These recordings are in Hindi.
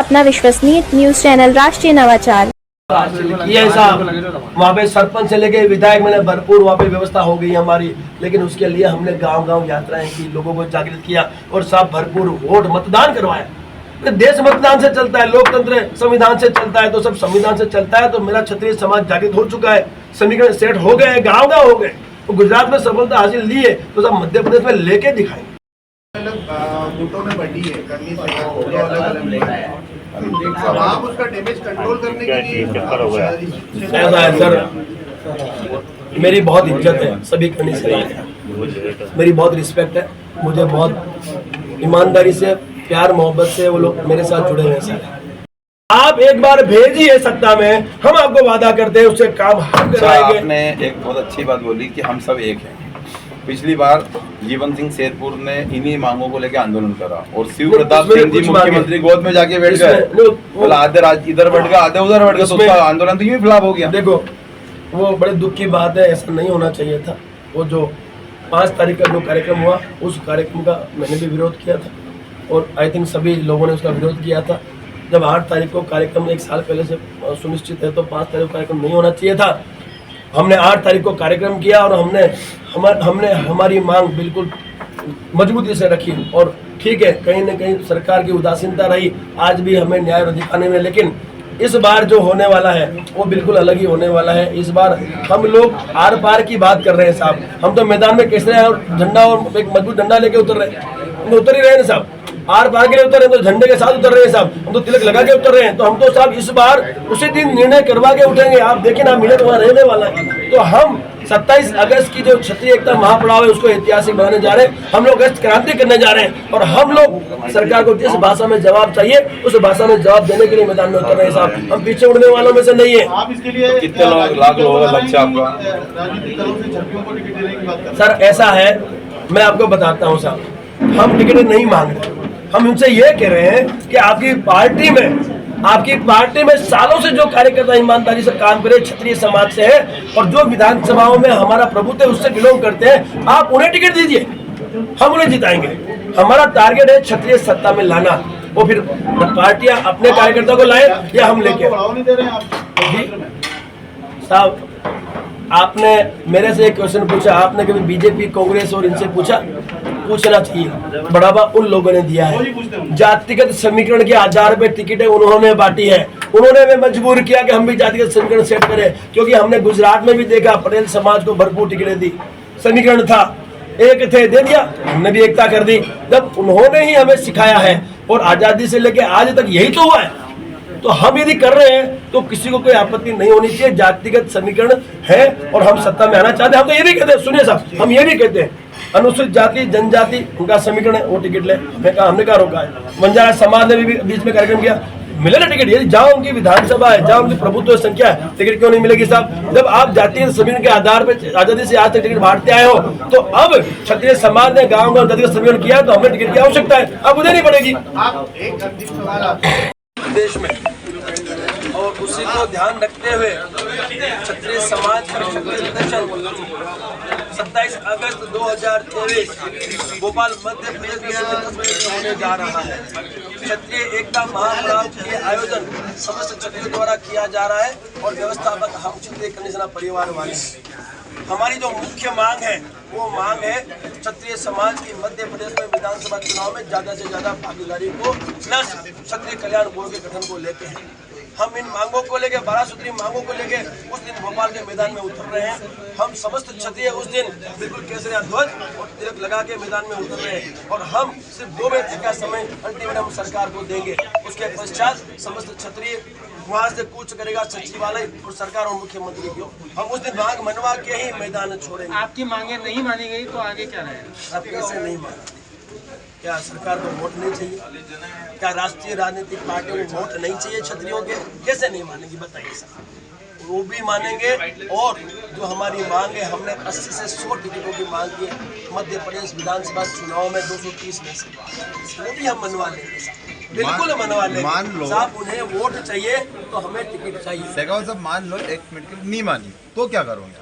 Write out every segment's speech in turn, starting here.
अपना विश्वसनीय न्यूज चैनल राष्ट्रीय नवाचार। ये साहब वहाँ पे सरपंच से लेके विधायक में भरपूर वहाँ पे व्यवस्था हो गई हमारी, लेकिन उसके लिए हमने गांव-गांव यात्राएं की, लोगों को जागृत किया और सब भरपूर वोट मतदान करवाया। देश मतदान से चलता है, लोकतंत्र संविधान से चलता है, तो सब संविधान से चलता है। तो मेरा क्षत्रिय समाज जागृत हो चुका है, समीकरण सेट हो गए हैं, गाँव-गाँव हो गए। तो गुजरात में सफलता हासिल ली है तो सब मध्य प्रदेश में लेके दिखाएंगे। गुटों में बटी है करनी चाहिए, आप उसका डैमेज कंट्रोल करने के लिए ऐसा है सर, मेरी बहुत इज्जत है सभी करनी से, मेरी बहुत रिस्पेक्ट है, मुझे बहुत ईमानदारी से प्यार मोहब्बत से वो लोग मेरे साथ जुड़े हुए हैं सर। आप एक बार भेजिए सत्ता में, हम आपको वादा करते हैं उससे काम हम कराएंगे। आपने एक बहुत अच्छी बात बोली कि हम सब एक हैं। पिछली बार जीवन सिंह शेरपुर ने इन्हीं मांगों को लेकर आंदोलन करा और शिव प्रताप सिंह जी मुख्यमंत्री गोद में जाके बैठ गए, बोला आधे राज इधर बैठ गया, आधे उधर बैठ गया, तो उसका आंदोलन तो यूं ही फ्लॉप हो गया। देखो वो बड़े दुख की बात है, ऐसा नहीं होना चाहिए था। वो जो 5 तारीख का जो कार्यक्रम हुआ, उस कार्यक्रम का मैंने भी विरोध किया था और आई थिंक सभी लोगों ने उसका विरोध किया था। जब 8 तारीख को कार्यक्रम 1 साल पहले से सुनिश्चित है तो 5 तारीख को कार्यक्रम नहीं होना चाहिए था। हमने 8 तारीख को कार्यक्रम किया और हमने हमारी मांग बिल्कुल मजबूती से रखी और ठीक है, कहीं न कहीं सरकार की उदासीनता रही, आज भी हमें न्याय दिखाने में, लेकिन इस बार जो होने वाला है वो बिल्कुल अलग ही होने वाला है। इस बार हम लोग आर पार की बात कर रहे हैं साहब, हम तो मैदान में कैसे हैं और झंडा और एक मजबूत झंडा लेके उतर रहे हैं, हम उतर ही रहे हैं साहब, आर पार के लिए उतर रहे हैं तो झंडे के साथ उतर रहे हैं साहब, हम तो तिलक लगा के उतर रहे हैं। तो हम तो साहब इस बार उसी दिन निर्णय करवा के उठेंगे। आप देखिए ना, मिनट वहाँ रहने वाला है। तो हम 27 अगस्त की जो क्षत्रिय एकता महापड़ाव है उसको ऐतिहासिक बनाने जा रहे हैं, हम लोग अगस्त क्रांति करने जा रहे हैं और हम लोग सरकार को जिस भाषा में जवाब चाहिए उस भाषा में जवाब देने के लिए मैदान में उतर रहे हैं साहब, हम पीछे उड़ने वालों में से नहीं है। आप इसके लिए कितने लाख लोगों का लक्ष्य आपका? राजनीतिक दलों से छत्रियों को टिकट देने की बात कर सर ऐसा है, मैं आपको बताता हूँ साहब, हम टिकट नहीं मांग रहे, हम उनसे ये कह रहे हैं कि आपकी पार्टी में सालों से जो कार्यकर्ता ईमानदारी से काम करे, क्षत्रिय समाज से है और जो विधानसभाओं में हमारा प्रभुत्व है उससे बिलोंग करते हैं, आप उन्हें टिकट दीजिए, हम उन्हें जिताएंगे। हमारा टारगेट है क्षत्रिय सत्ता में लाना, वो फिर पार्टियां अपने कार्यकर्ता को लाए या हम लेके नहीं दे रहे हैं आप साहब। आपने मेरे से एक क्वेश्चन पूछा, आपने कभी बीजेपी कांग्रेस और इनसे पूछना चाहिए, बढ़ावा उन लोगों ने दिया है, जातिगत समीकरण के आधार पे टिकटें उन्होंने बांटी है, उन्होंने हमें मजबूर किया कि हम भी जातिगत समीकरण सेट करें, क्योंकि हमने गुजरात में भी देखा पटेल समाज को भरपूर टिकटें दी, समीकरण था एक थे, दे दिया, हमने भी एकता कर दी। जब उन्होंने ही हमें सिखाया है और आजादी से लेके आज तक यही तो हुआ है, तो हम यदि कर रहे हैं तो किसी को कोई आपत्ति नहीं होनी चाहिए। जातिगत समीकरण है और हम सत्ता में आना चाहते हैं, हम तो ये भी कहते हैं, सुनिए साहब, हम ये भी कहते हैं अनुसूचित जाति जनजाति उनका समीकरण है, वो टिकट ले, हमने कहा रोका है। बंजारा समाज ने भी बीच में कार्यक्रम किया, मिले ना टिकट, यदि जहाँ उनकी विधानसभा है, जहाँ उनकी प्रभुत्व संख्या है, टिकट क्यों नहीं मिलेगी साहब? जब आप जातीय समीकरण के आधार पर आजादी से आज तक टिकट बांटते आए हो, तो अब क्षत्रिय समाज ने गाँव जातिगत समीकरण किया तो हमें टिकट की आवश्यकता है, अब उन्हें नहीं पड़ेगी। आप एक अंतिम सवाल देश में और उसी को ध्यान रखते हुए क्षत्रिय समाज का क्षत्रिय दर्शन 27 अगस्त 2023 भोपाल मध्य प्रदेश में 10 बजे से होने जा रहा है। क्षत्रिय एकता महापड़ाव के आयोजन समस्त क्षत्रियों द्वारा किया जा रहा है और व्यवस्थापक हम क्षत्रिय कन्या परिवार वाले हैं। हमारी जो मुख्य मांग है वो मांग है क्षत्रिय समाज की मध्य प्रदेश में विधानसभा चुनाव में ज्यादा से ज्यादा भागीदारी को प्लस क्षत्रिय कल्याण बोर्ड के गठन को लेके हैं। हम इन मांगों को लेके 12 सूत्री मांगों को लेके उस दिन भोपाल के मैदान में उतर रहे हैं। हम समस्त क्षत्रिय उस दिन बिल्कुल केसरिया ध्वज और तिलक लगा के मैदान में उतर रहे हैं और हम सिर्फ 2 मिनट का समय अल्टीमेटम सरकार को देंगे। उसके पश्चात समस्त क्षत्रिय वहाँ से कूच करेगा सचिवालय और सरकार और मुख्यमंत्री को। हम उस दिन मांग मनवा के ही मैदान छोड़ेंगे। आपकी मांगे नहीं मानी गई तो आगे क्या रहेगा? आप कैसे नहीं मानेंगे? क्या सरकार को वोट नहीं चाहिए? क्या राष्ट्रीय राजनीतिक पार्टियों को वोट नहीं चाहिए क्षत्रियों के? कैसे नहीं मानेंगी बताइए सर? वो भी मानेंगे और जो हमारी मांग है, हमने 80 से 100 टिकटों की मांग की है मध्य प्रदेश विधानसभा चुनाव में 230 में से, वो भी हम मनवा लेंगे सर, बिल्कुल मनवा लेंगे साहब। उन्हें वोट चाहिए तो हमें टिकट चाहिए। साहब मान लो 1 मिनट के लिए नहीं मानी तो क्या करोगे?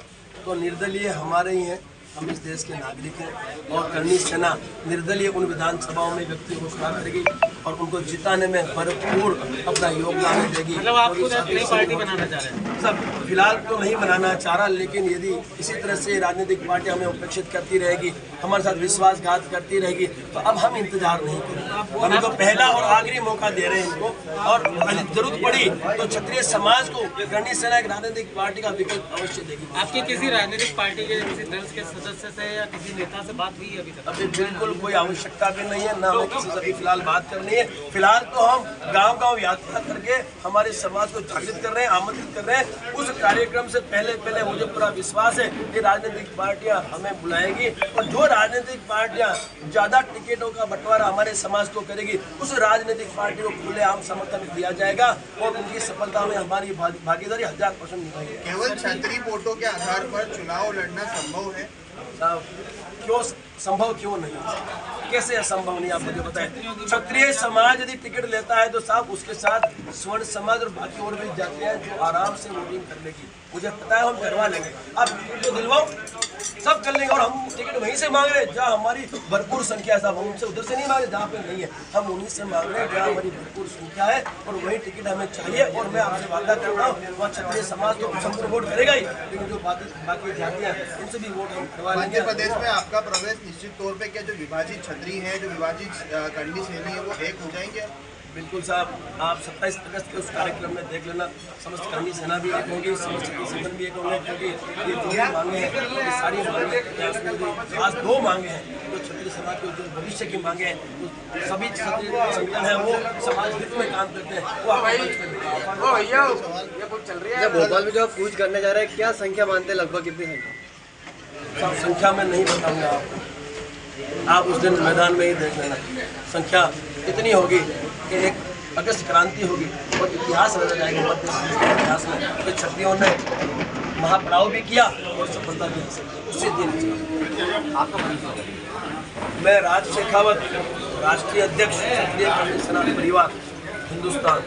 तो निर्दलीय हमारे ही हैं, हम इस देश के नागरिक हैं और करनी सेना निर्दलीय उन विधानसभाओं में व्यक्तियों को खड़ा करेगी और उनको जिताने में भरपूर अपना योगदान देगी। मतलब आप खुद अपनी पार्टी बनाना चाह रहे हैं? सब फिलहाल तो नहीं बनाना चाह रहा, लेकिन यदि इसी तरह से राजनीतिक पार्टी हमें उपेक्षित करती रहेगी, हमारे साथ विश्वासघात करती रहेगी, तो अब हम इंतजार नहीं करेंगे। हम तो पहला और आखिरी मौका दे रहे हैं इनको, और जरूरत पड़ी तो क्षत्रिय समाज को करनी सेना एक राजनीतिक पार्टी का विकल्प अवश्य देगी। आपकी किसी राजनीतिक पार्टी के किसी दल के सदस्य से या किसी नेता से बात हुई है अभी तक? अभी बिल्कुल कोई आवश्यकता भी नहीं है, ना हमें किसी से फिलहाल बात करनी है। फिलहाल तो हम गांव-गांव यात्रा करके हमारे समाज को जागृत कर रहे हैं, आमंत्रित कर रहे हैं। उस कार्यक्रम से पहले मुझे पूरा विश्वास है कि राजनीतिक पार्टियां हमें बुलाएगी, और जो राजनीतिक पार्टियां ज्यादा टिकटों का बंटवारा हमारे समाज को करेगी, उस राजनीतिक पार्टी को खुलेआम समर्थन दिया जाएगा और उनकी सफलता में हमारी भागीदारी 1000% निभाएगी। केवल क्षत्रिय वोटों के आधार पर चुनाव लड़ना संभव है? क्यों संभव, क्यों नहीं, कैसे असंभव नहीं, आप मुझे बताएं। क्षत्रिय समाज यदि टिकट लेता है तो साहब उसके साथ स्वर्ण समाज और बाकी और भी जाते हैं जो आराम से वोटिंग कर लेगी। मुझे पता है, हम करवा लेंगे। आप टिकट तो दिलवाओ, सब कर लेंगे। और हम टिकट वहीं से मांग रहे हैं जहाँ हमारी भरपूर संख्या है साहब, हम उनसे उधर से नहीं मांग रहे जहाँ पे नहीं है, हम उन्हीं से मांग रहे हैं जहाँ हमारी भरपूर संख्या है, और वही टिकट हमें चाहिए। और मैं आपसे वादा करता हूँ वहाँ क्षत्रिय समाज तो संपूर्ण वोट करेगा ही, लेकिन जो बाकी जातियाँ इनसे भी वोट हम करवा लेंगे। मध्य प्रदेश में आपका प्रवेश निश्चित तौर पे क्या जो विभाजित क्षत्रिय है, जो विभाजित करनी सेनी है, वो एक हो जाएंगे? बिल्कुल साहब, आप 27 अगस्त के उस कार्यक्रम में देख लेना, समस्त करनी सेना भी एक होगी, समस्त सदन भी एक होंगे, क्योंकि ये जो भी मांगे हैं, ये सारी मांगे खास 2 मांगे हैं जो क्षत्रिय समाज के जो भविष्य की मांगे हैं, तो सभी क्षत्रिय संगठन है वो समाज हित में काम करते हैं, वो जब भोपाल में जो आप कूच करने जा रहे हैं, क्या संख्या मानते हैं, लगभग कितनी संख्या? सब संख्या में नहीं बताऊंगा आपको, आप उस दिन मैदान में ही देख लेना। संख्या इतनी होगी कि एक अगस्त क्रांति होगी और इतिहास रचा जाएगा मध्य प्रदेश के इतिहास में कि क्षत्रियों ने महापड़ाव भी किया और सफलता भी हासिल की उसी दिन। मैं राज शेखावत, राष्ट्रीय अध्यक्ष क्षत्रिय करनी सेना परिवार हिंदुस्तान।